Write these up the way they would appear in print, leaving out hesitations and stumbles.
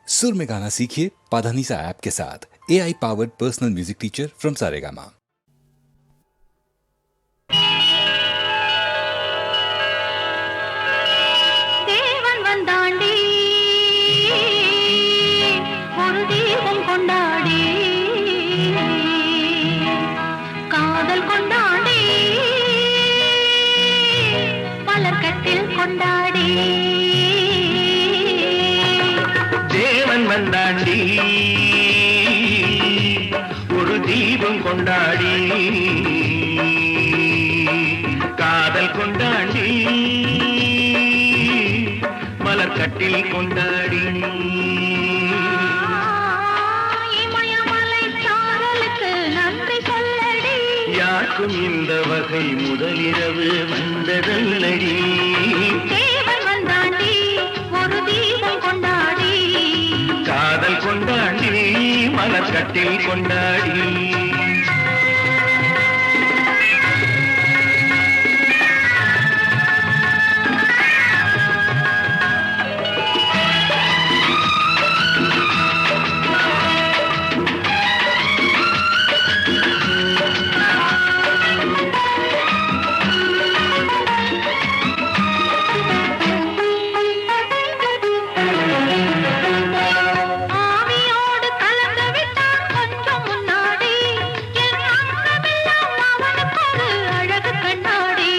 सुर में गाना सीखिए पाधानीसा ऐप के साथ। AI powered personal music teacher from Saregama. தேவன் வந்தாண்டி ஒரு தீபம் கொண்டாடி காதல் கொண்டாடி மலர்கட்டில் கொண்டாடி தேவன் வந்தாண்டி ஒரு தீபம் கொண்டாடி காதல் கொண்டாடி மலர்கட்டில் கொண்டாடி இமயமலை சாரலுக்கு நன்றி சொல்லடி யாருக்கும் இந்த வகை முதலிரவு வந்ததல்லடி தேவன் வந்தாண்டி ஒரு தீபம் கொண்டாடி காதல் கொண்டாடி மலர்கட்டில் கொண்டாடி ஆவியோடு கலந்து விட்டான் கொஞ்சம் முன்னாடி என் அங்கமெல்லாம் அவனுக்கொரு அழகு கண்ணாடி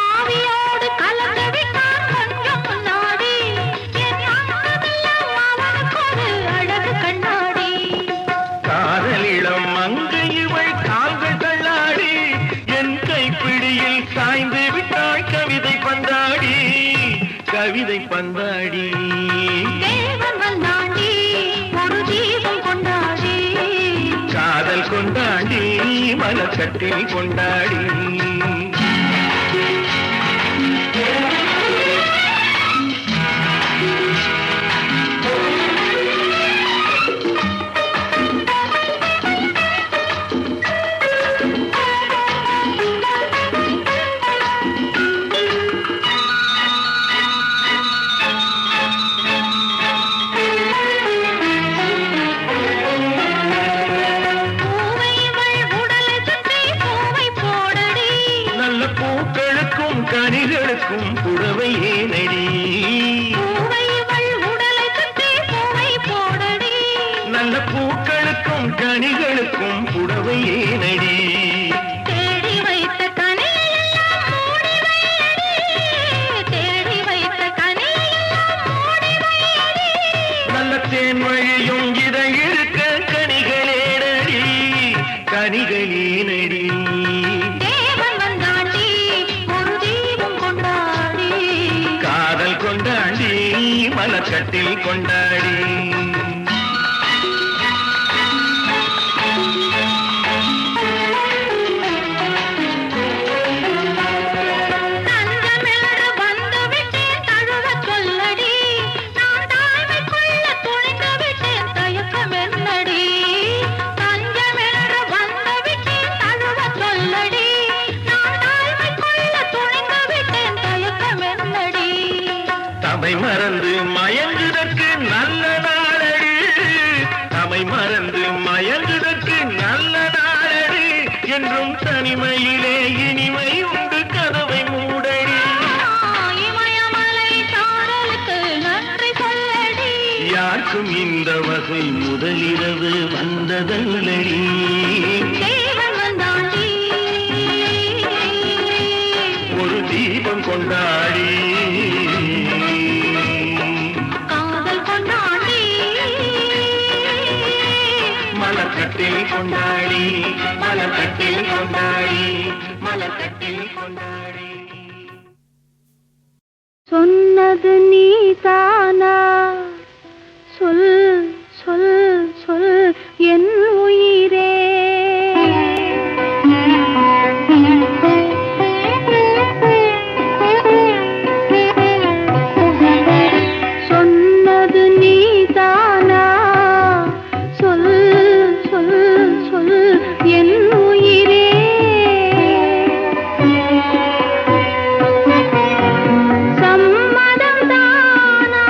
ஆவியோடு கலந்து விட்டான் கொஞ்சம் முன்னாடி என் அங்கமெல்லாம் அவனுக்கொரு அழகு கண்ணாடி காதலிடம் மங்கை இவள் கால்கள் தள்ளாடி என் கைப்பிடியில் சாய்ந்து விட்டாள் கவிதை பந்தாடி கவிதை பந்தாடி தேவன் வந்தாண்டி ஒரு தீபம் கொண்டாடி காதல் கொண்டாடி மலர்கட்டில் கொண்டாடி பூவை இவள் உடலை சுற்றி பூவை போடடி நல்ல பூக்களுக்கும் கனிகளுக்கும் புடவை ஏனடி பூவை இவள் உடலை சுற்றி பூவை போடடி நல்ல பூக்களுக்கும் கனிகளுக்கும் புடவை ஏனடி தேடி வைத்த கனியெல்லாம் மூடி வையடி தேடி வைத்த கனியெல்லாம் மூடி வையடி நல்ல தேன் வழியும் இதை இருக்க கனிகளேனடி கனிகளேனடி தேவன் வந்தாண்டி ஒரு தீபம் கொண்டாடி காதல் கொண்டாடி மலர்கட்டில் கொண்டாடி தஞ்சமென்று வந்து விட்டேன் தழுவச் சொல்லடி நான் தாய்மை கொள்ள துணிந்து விட்டேன் தயக்கம் என்னடி தஞ்சமென்று வந்து விட்டேன் தழுவச் சொல்லடி நான் தாய்மை கொள்ள துணிந்து விட்டேன் தயக்கம் என்னடி தமை மறந்து மயங்குதற்கு நல்ல நாளடி தமை மறந்து மயங்குதற்கு நல்ல நாளடி என்றும் தனிமையிலே இனிமை உண்டு கதவை மூடடி இமயமலை சாரலுக்கு நன்றி சொல்லடி யாருக்கும் இந்த வகை முதலிரவு வந்ததல்லடி தேவன் வந்தாண்டி ஒரு தீபம் கொண்டாடி காதல் கொண்டாடி மலர்கட்டில் கொண்டாடி மலர்கட்டில் கொண்டாடி மலர்கட்டில் கொண்டாடி சொன்னது நீதானா சொல் சொல் சொல் என் உயிரே சொன்னது நீதானா சொல் சொல் சொல் என் உயிரே சம்மதம் தானா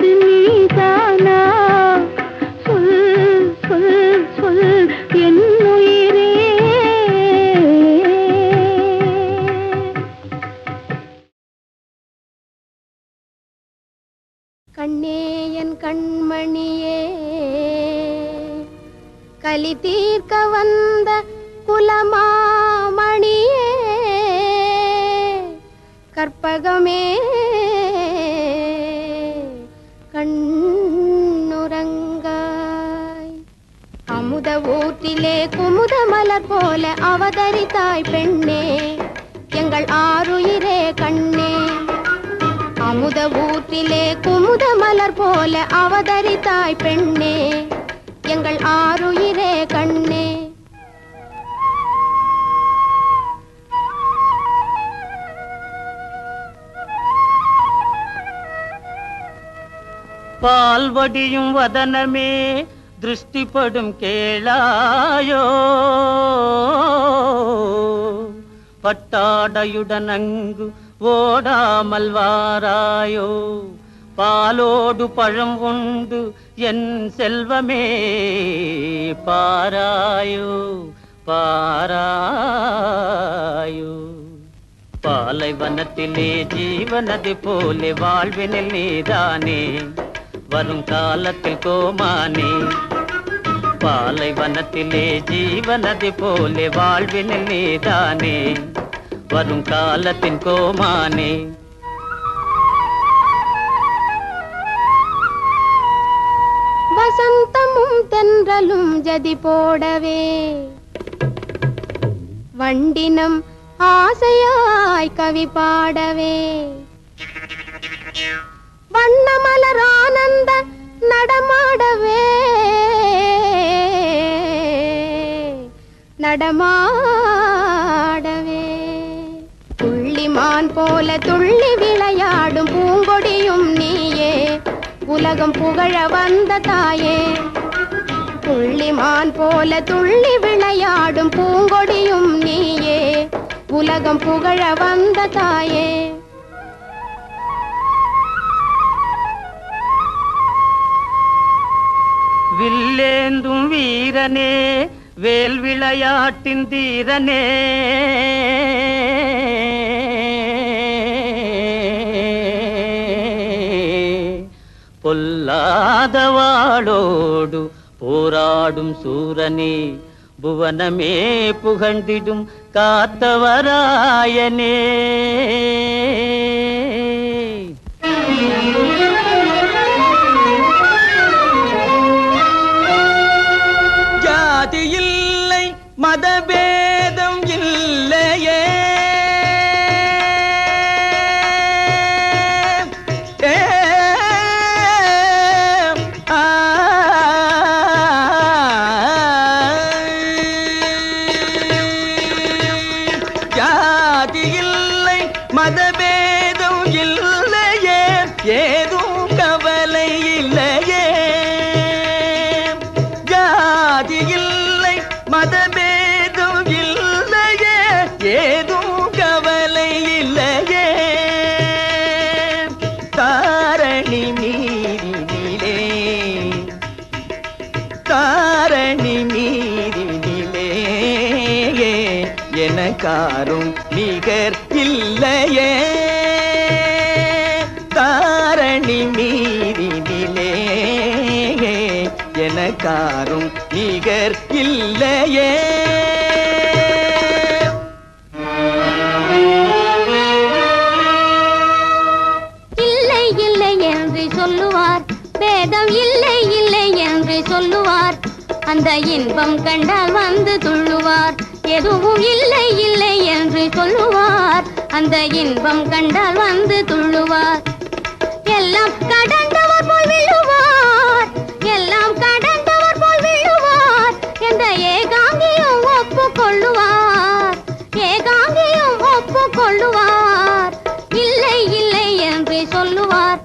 சொன்னது நீதானா சொல் சொல் சொல் என் உயிரே கண்ணே என் கண்மணியே கலி தீர்க்க வந்த குலமாமணியே கற்பகமே கண்ணுறங்காய் அமுத ஊற்றிலே குமுத மலர் போல அவதரித்தாய் பெண்ணே எங்கள் ஆருயிரே கண்ணே அமுத ஊற்றிலே குமுத மலர் போல அவதரித்தாய் பெண்ணே எங்கள் ஆருயிரே கண்ணே பால்வடியும் வதனமே திருஷ்டிப்படும் கேளாயோ பட்டாடையுடன் அங்கு ஓடாமல் வாராயோ பாலோடு பழம் உண்டு என் செல்வமே பாராயோ பாராயோ பாலைவனத்திலே ஜீவனது போலே வாழ்வினில் நீதானே வரும் காலத்தில் கோமானே பாலைவனத்திலே ஜீவனது போலே வாழ்வினில் நீதானே வரும் காலத்தின் கோமானே வசந்தமும் தென்றலும் ஜதி போடவே வண்டினம் ஆசையாய் கவி பாடவே வண்ணமலர் ஆனந்த நடமாடவே நடமாடவே துள்ளிமான் போல துள்ளி விளையாடும் பூங்கொடியும் நீயே உலகம் புகழ வந்த தாயே துள்ளிமான் போல துள்ளி விளையாடும் பூங்கொடியும் நீயே உலகம் புகழ வந்த தாயே வில்லேந்தும் வீரனே வேல் விளையாட்டின் தீரனே பொல்லாதவாளோடு போராடும் சூரனே புவனமே புகழ்ந்திடும் காத்தவராயனே ஜாதி இல்லை மதபேதம் இல்லையே ஜாதி இல்லை மதபேதம் இல்லையே ஏதும் கவலை இல்லையே ஜாதி இல்லை மதபேதம் இல்லையே ஏதும் கவலை இல்லையே தாரணி மீறினிலே தாரணி மீறினிலே எனக்காரும் நிகர் இல்லையே தாரணி மீறினிலே எனக்காரும் நிகர் இல்லையே இல்லை இல்லை என்று சொல்லுவார் பேதம் இல்லை இல்லை என்று சொல்லுவார் அந்த இன்பம் கண்டால் வந்து துள்ளுவார் எதுவும் இல்லை இல்லை என்று சொல்லுவார் அந்த இன்பம் கண்டால் வந்து துள்ளுவார் எல்லாம் கடந்தவர் போல் விழுவார் எல்லாம் கடந்தவர் போல் விழுவார் என்ற ஏகாங்கியும் ஒப்புக்கொள்ளுவார் ஏகாங்கியும் ஒப்புக்கொள்ளுவார் இல்லை இல்லை என்று சொல்லுவார்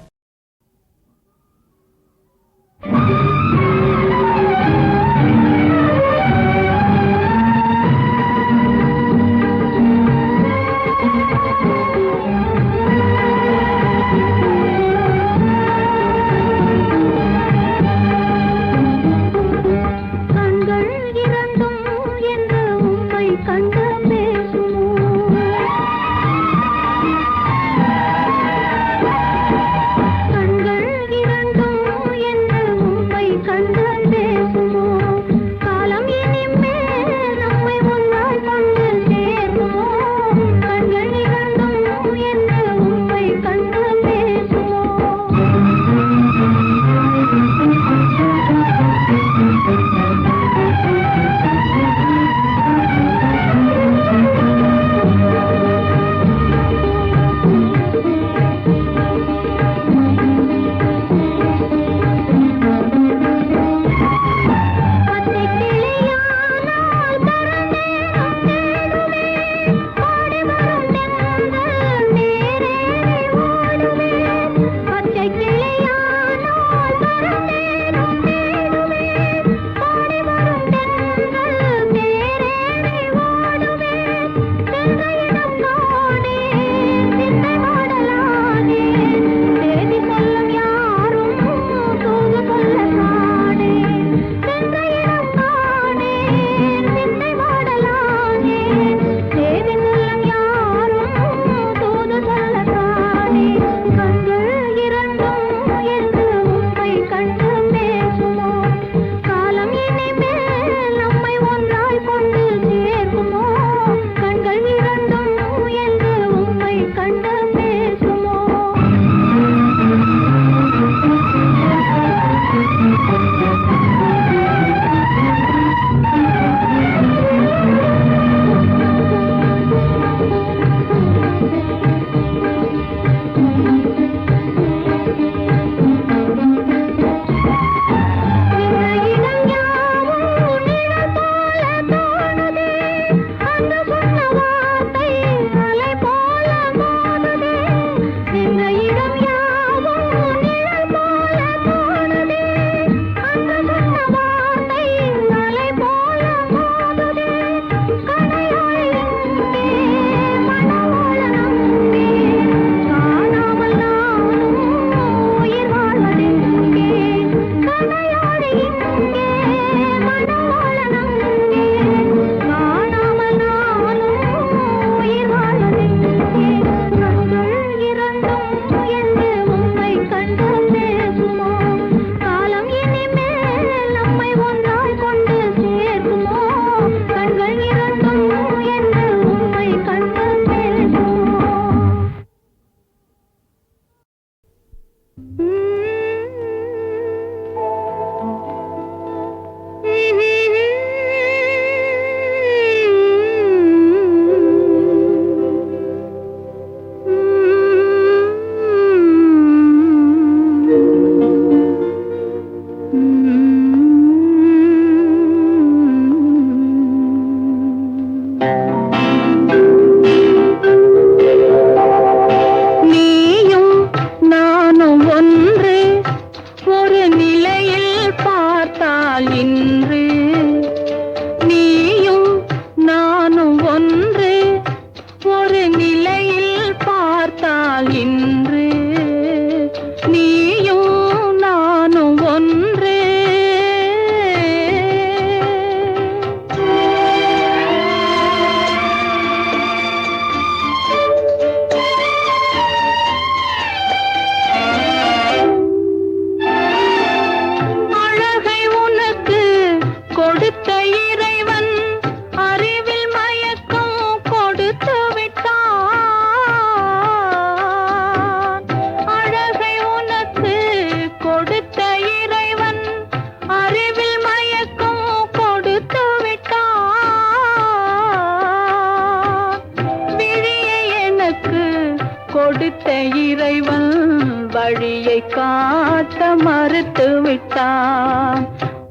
காட்ட மறுத்து விட்டான்.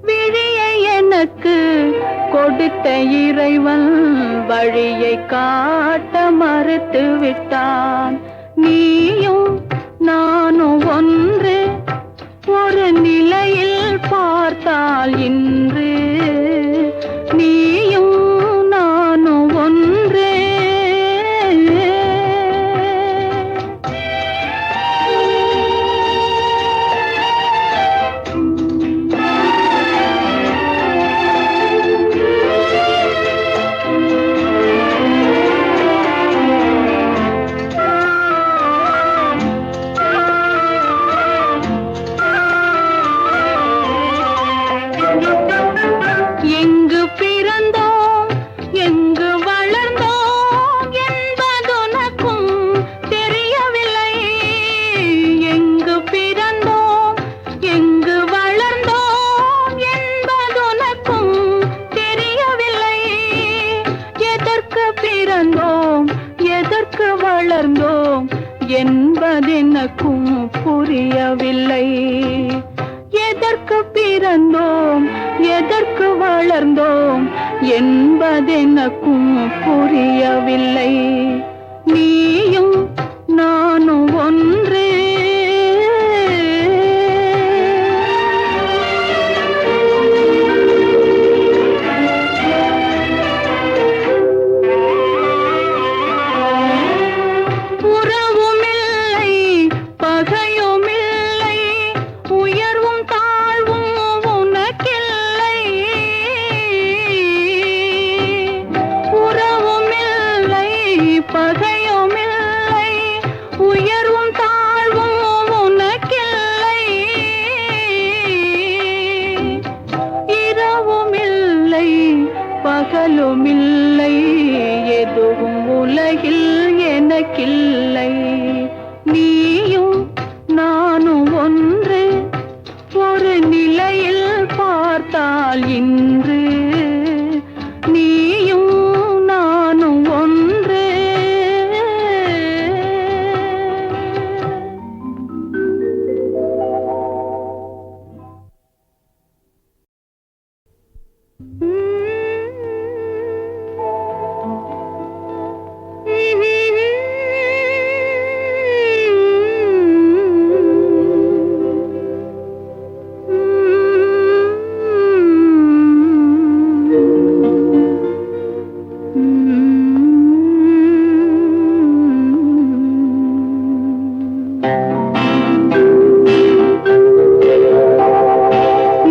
விழியை எனக்கு கொடுத்த இறைவன் வழியை காட்ட மறுத்து விட்டான். நீயும் நானும் ஒன்று ஒரு நிலையில் பார்த்தால் இன்று நீயும் நானும் ஒன்றே. எங்கு பிறந்தோம் எங்கு வளர்ந்தோம் என்பதுனக்கும் தெரியவில்லை. எங்கு பிறந்தோம் எங்கு வளர்ந்தோம் என்பதுனக்கும் தெரியவில்லை. எதற்கு பிறந்தோம் எதற்கு வளர்ந்தோம் என்பதெனக்கும் புரியவில்லை. எதற்கு பிறந்தோம் எதற்கு வளர்ந்தோம் என்பதெனக்கும் புரியவில்லை. நீயும் நானும் ஒன்றே. உறவுமில்லை பகையுமில்லை உயர்வும் தாழ்வும் உனக்கில்லை. உறவுமில்லை பகையுமில்லை உயர்வும் தாழ்வும் உனக்கில்லை. இரவுமில்லை பகலுமில்லை எதுவும் உலகில் எனக்கில்லை. நீயும் நானும் ஒன்று ஒரு நிலையில் பார்த்தால் இன்று நீயும் நானும் ஒன்று.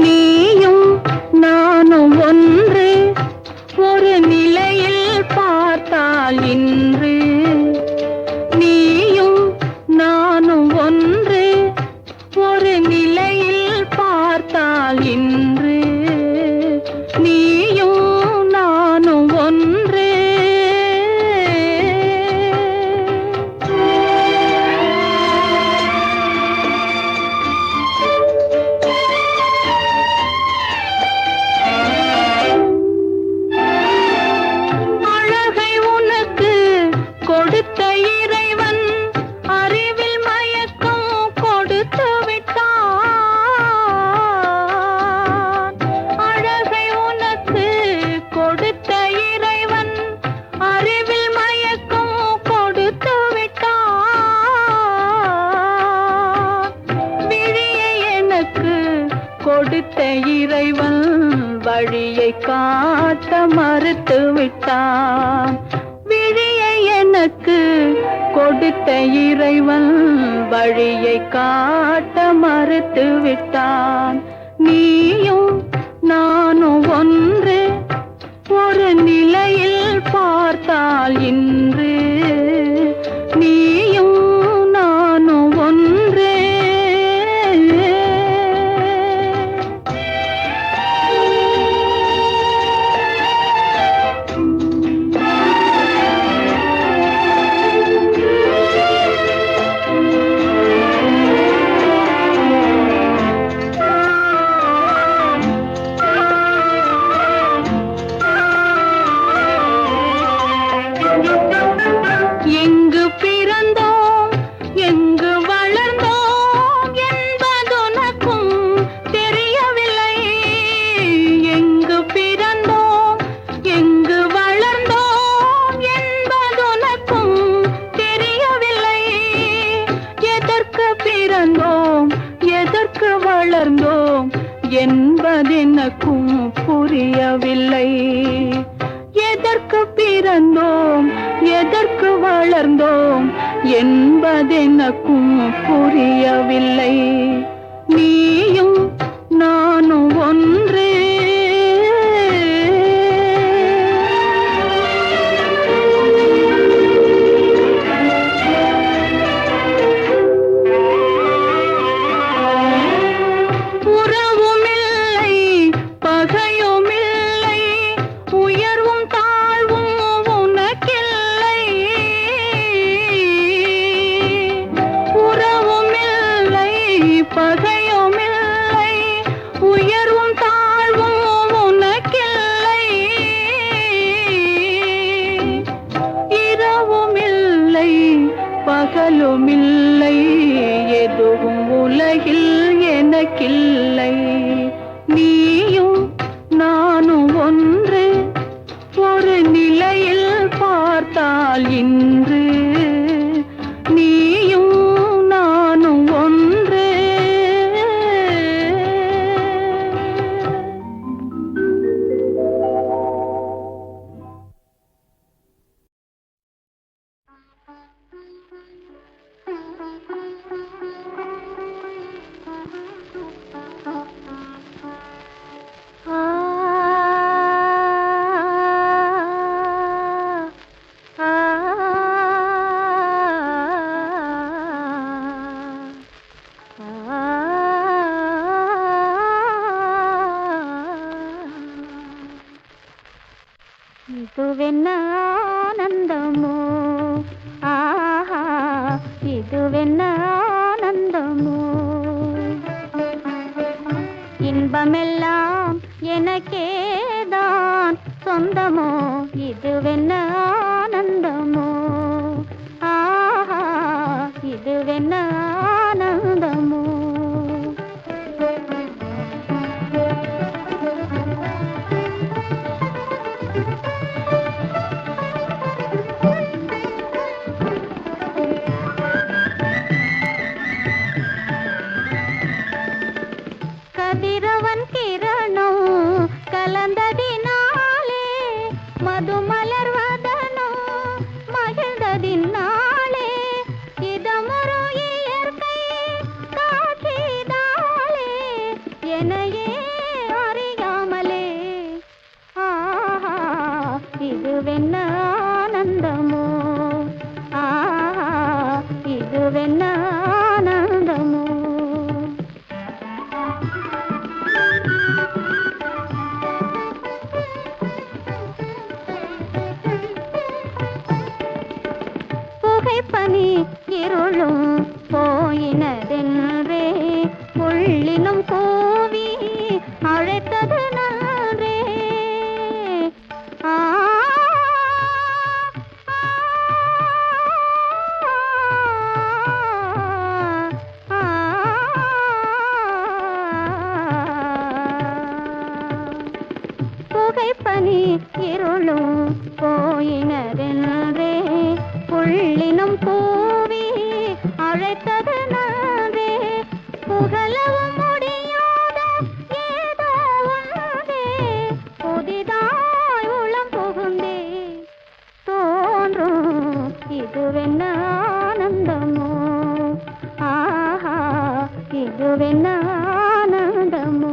நீயும் நானும் ஒன்று ஒரு நிலையில் பார்த்தால் இன்று நீயும் நானும் ஒன்று ஒரு நிலையில் பார்த்தால் இன்று நீயும் நானும் ஒன்று. அழகை உனக்கு கொடுத்த இறைவன் அறிவில் மயக்கம் கொடுத்து விட்டான். அழகை உனக்கு கொடுத்த இறைவன் அறிவில் மயக்கம் கொடுத்து விட்டான். விழியை எனக்கு கொடுத்த இறைவன் வழியை காட்ட மறுத்து விட்டான். விழியை எனக்கு கொடுத்த இறைவன் வழியை காட்ட மறுத்து விட்டான். நீயும் நானும் ஒன்று ஒரு நிலையில் பார்த்தால் இன்று நீயும் நானும் ஒன்றே. வளர்ந்தோம் என்பதெனக்கும் புரியவில்லை. எதற்கு பிறந்தோம் எதற்கு வளர்ந்தோம் என்பதெனக்கும் புரியவில்லை. நீயும் நானும் ஒன்றே. உறவுமில்லை பகையுமில்லை உயர்வும் தாழ்வும் உனக்கில்லை. உறவுமில்லை பகையுமில்லை உயர்வும் தாழ்வும் உனக்கில்லை. இரவுமில்லை பகலுமில்லை எதுவும் உலகில் எனக்கில்லை. நீயும் நானும் ஒன்று ஒரு நிலையில் பார்த்தால் இன்று. நீயும் நானும் ஒன்று. ఇదువెన్న ఆనందము ఆహా ఇదువెన్న ఆనందము இன்பமெல்லாம் எனக்கேதான் சொந்தமோ இதுவென்ன ஆனந்தமோ ஆஹா இதுவென்ன ஆனந்தமோ கதிரவன் கிரணம் கலந்ததினாலே மதுமலர்வதனம் மகிழ்ந்ததினாலே இதமொரு இயற்கை காட்சிதாலே எனையே அறியாமலே ஆஹா இதுவென்ன ஆனந்தமோ ஆஹா இதுவென்ன ஆனந்தமோ பனி இருளும் போயினதென்றே உள்ளினும் கூவி அழைத்தது நன்றே புகைப்பனி இருளும் போயினதென்றே உள்ளினும் பூவி அழைத்தது நன்றே புகழவும் முடியாத ஏதோ ஒன்றே புதிதாய் உளம் புகுந்தே தோன்றும் இதுவென்ன ஆனந்தமோ ஆஹா இதுவென்ன ஆனந்தமோ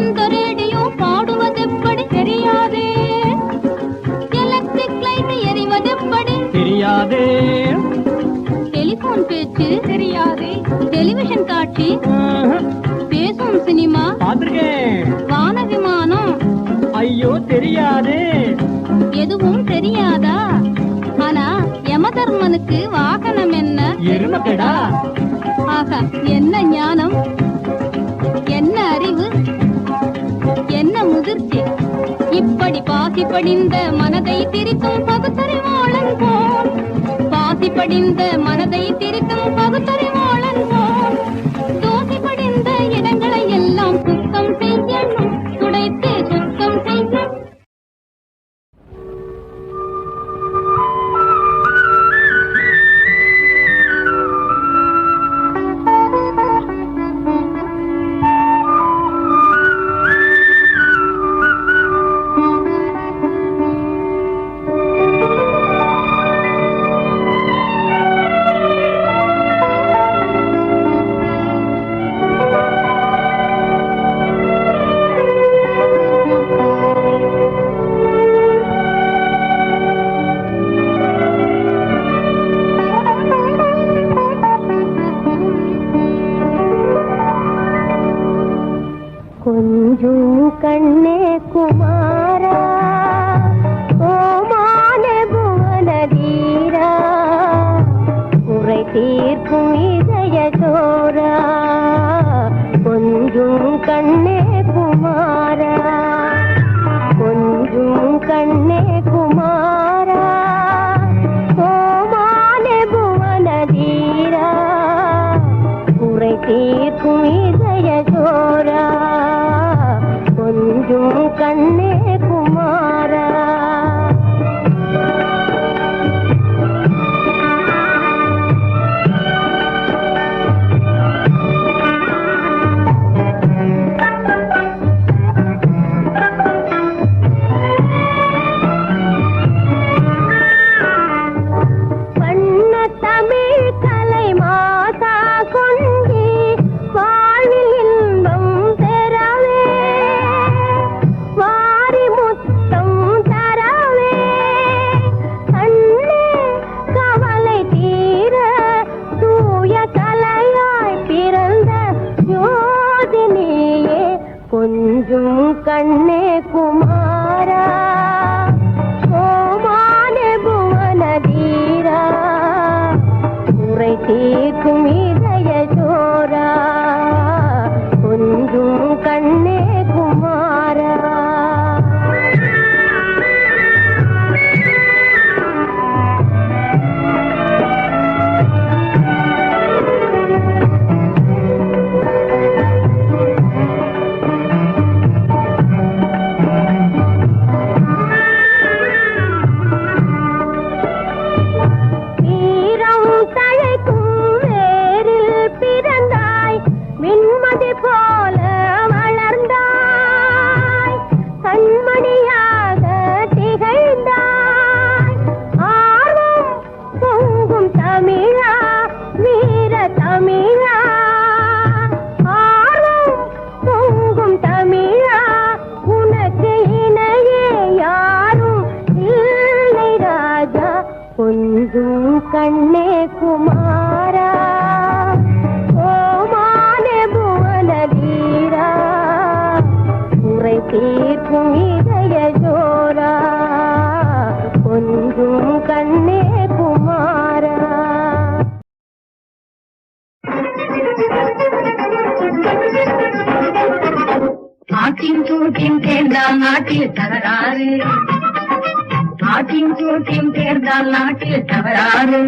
இந்த ரேடியோ பாடுவதெப்படி தெரியாதே, எலக்ட்ரிக் லைட் எரிவதெப்படி தெரியாதே, டெலிபோன் பேச்சு தெரியாதே, டெலிவிஷன் காட்சி, பேசும் சினிமா பார்த்திருக்கேன், வான விமானம் ஐயோ தெரியாதே, எதுவும் தெரியாதா? ஆனா யமதர்மனுக்கு வாகனம் என்ன? எருமக்கடா, ஆகா, என்ன ஞானம், என்ன அறிவு, என்ன முதிர்ச்சி! இப்படி பாசி படிந்த மனதை திரிக்கும் பகுத்தறிவாளன் போல், பாசி படிந்த மனதை திரிக்கும் பகுத்தறிவாளன் போல், தோசி படிந்த இடங்களை எல்லாம் சுத்தம் செய்யணும், துடைத்து சுத்தம் செய்யணும். கொஞ்சம் கண்ணே குமாரா, ஓமானே புவனதீரா, குறை தீர்க்கும் இதய சோரா, கொஞ்சம் கண்ணே குமாரா, கொஞ்சம் கண்ணே குமாரா, ஓமானே புவனதீரா, குறை தீர்க்கும் இதய சோரா, கொஞ்சம் கண்ணே குமாரா. பண்ண தமிழ் கலை மாதா கொண்டி வாழ்வில் இன்பம் பெறவே, வாரி முத்தம் தரவே, கண்ணே கவலை தீர தூய கலையாய் பிறந்த யோதினியே, கொஞ்சம் கண்ணே குமாரா, ஓமானே புவனதீரா, குறை தீர்க்கும் இதய சோரா, கொஞ்சம் கண்ணே குமாரா. வீரம் தழைக்கும் வேரில் பிறந்தாய், விண்மதி போல வளர்ந்தாய், கண்மணியாக திகழ்ந்தாய், ஆர்வம் பொங்கும் தமிழா, வீர தமிழா, ஆர்வம் பொங்கும் தமிழா, உனக்கு இணையே யாரும் இல்லை ராஜா, கொஞ்சம் கண்ணே குமாரா, ஓமானே புவனதீரா, குறை தீர்க்கும் இதய ஜோரா, கொஞ்சம் கண்ணே குமாரா. ஆட்டின் சூட்டின் தேர்ந்தால் நாட்டில் தகராறு, ஆட்டின் சூட்டின் தேர்ந்தால் நாட்டில் தகராறு,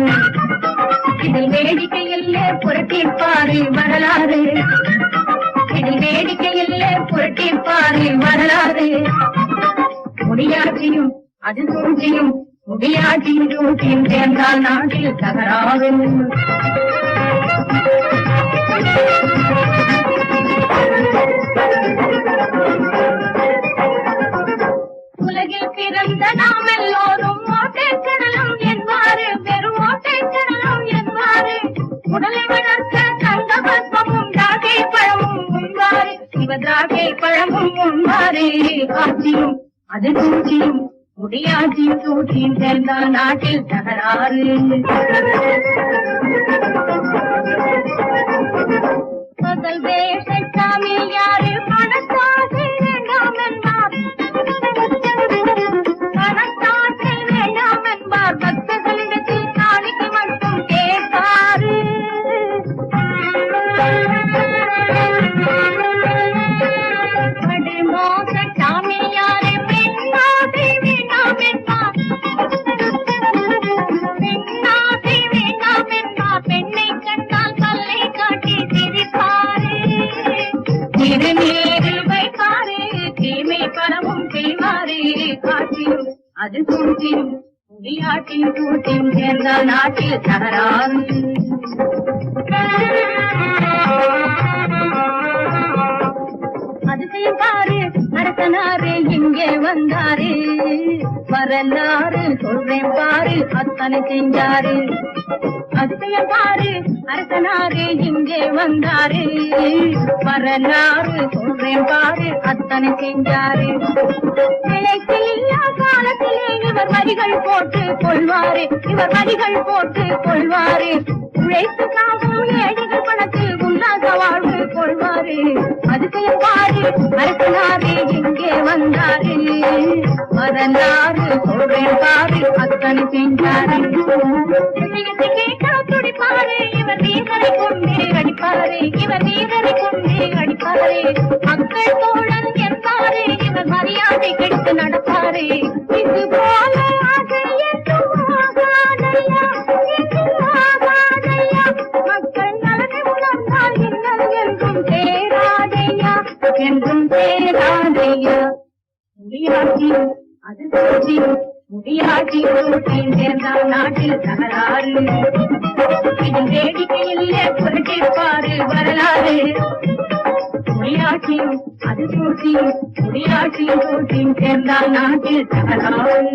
இதில் வேடிக்கையில் புரட்டிப்பாரு வரலாறு, இதில் வேடிக்கையில் புரட்டிப்பாரு வரலாறு, முடியாட்சியும் அது சூழ்ச்சியும், முடியாட்சியின் சூட்டின் தேர்ந்தால் நாட்டில் தகராறு. உலகில் பிறந்த நாம் எல்லோரும் ஓட்டைக்கடலும் என்பாரு, வெறும் ஓட்டைக்கடலும் என்பாரு, உடலை வளர்க்க தங்க பஸ்மமும் திராட்சை பழமும் உண்பாரு, இவ திராட்சை பழமும் ஆட்சியும் முன்மாறு ஆட்சியும் அது சூழ்ச்சியும் முடியாட்சியும் சூழ்ச்சியும் சேர்ந்தால் நாட்டில் தகராறு. முதல் வேஷச்சாமி யாரு பணத்தாசை வேண்டாம் என்பார், பணத்தாசை வேண்டாம் என்பார், பக்தர்களிடத்தில் காணிக்கை மட்டும் கேட்பாரு. மோசச்சாமி யாரு பெண்ணாசை வேண்டாம் என்பார், பெண்ணாசை வேண்டாம் என்பார், பெண்ணை கண்டால் கல்லை காட்டி சிரிப்பாரு. திருநீரில் வைப்பாரு, தீமை பரவும் செய்வாரு. காட்சியும் அது சூழ்ச்சியும் முடியாட்டியும் சூழ்ச்சியும் சேர்ந்தால் நாட்டில் தகராறு. அதிசயம் பாரு அரசனாரு இங்கே வந்தாரு, வரலாறு சொல்றேன் பாரு அத்தனை செஞ்சாரு. அதிசயம் பாரு அரசனாரு இங்கே வந்தாரு, வரலாறு சொல்றேன் பாரு அத்தனை செஞ்சாரு. நிலைத்தில்லா காலத்திலே இவர் வரிகள் போட்டு கொள்வாரு, இவர் வரிகள் போட்டு கொள்வாரு. உழைத்து காக்கும் ஏழைகள் பணத்தில் உல்லாச வாழ்வு கொள்வாரு. அதிசயம் பாரு அரசனாரு இங்கே வந்தாரு, வரலாறு சொல்றேன் பாரு அத்தனை செஞ்சாரு. விஷயத்தை கேட்டா துடிப்பாரு, இவர் வீரரை கொண்டு அடிப்பாரு, இவர் வீரரை கொண்டு அடிப்பாரு. மக்கள் தோழன் என்பாரு, இவர் மரியாதை கெடுத்து நடப்பாரு. இது போல ஆசை என்றும் ஆகாதையா, என்றும் ஆகாதையா. மக்கள் நலனை உணர்ந்தால் இன்னல் என்றும் சேராதையா, என்றும் சேராதையா. முடியாட்சியும் அது சூழ்ச்சியும் முடியாட்சியும் சூழ்ச்சியும் சேர்ந்தால் நாட்டில் தகராறு. இதில் வேடிக்கையில்லை புரட்டிப்பாரு வரலாறு. முடியாட்சியும் அது சூழ்ச்சியும் முடியாட்சியும் சூழ்ச்சியும் சேர்ந்தால் நாட்டில் தகராறு.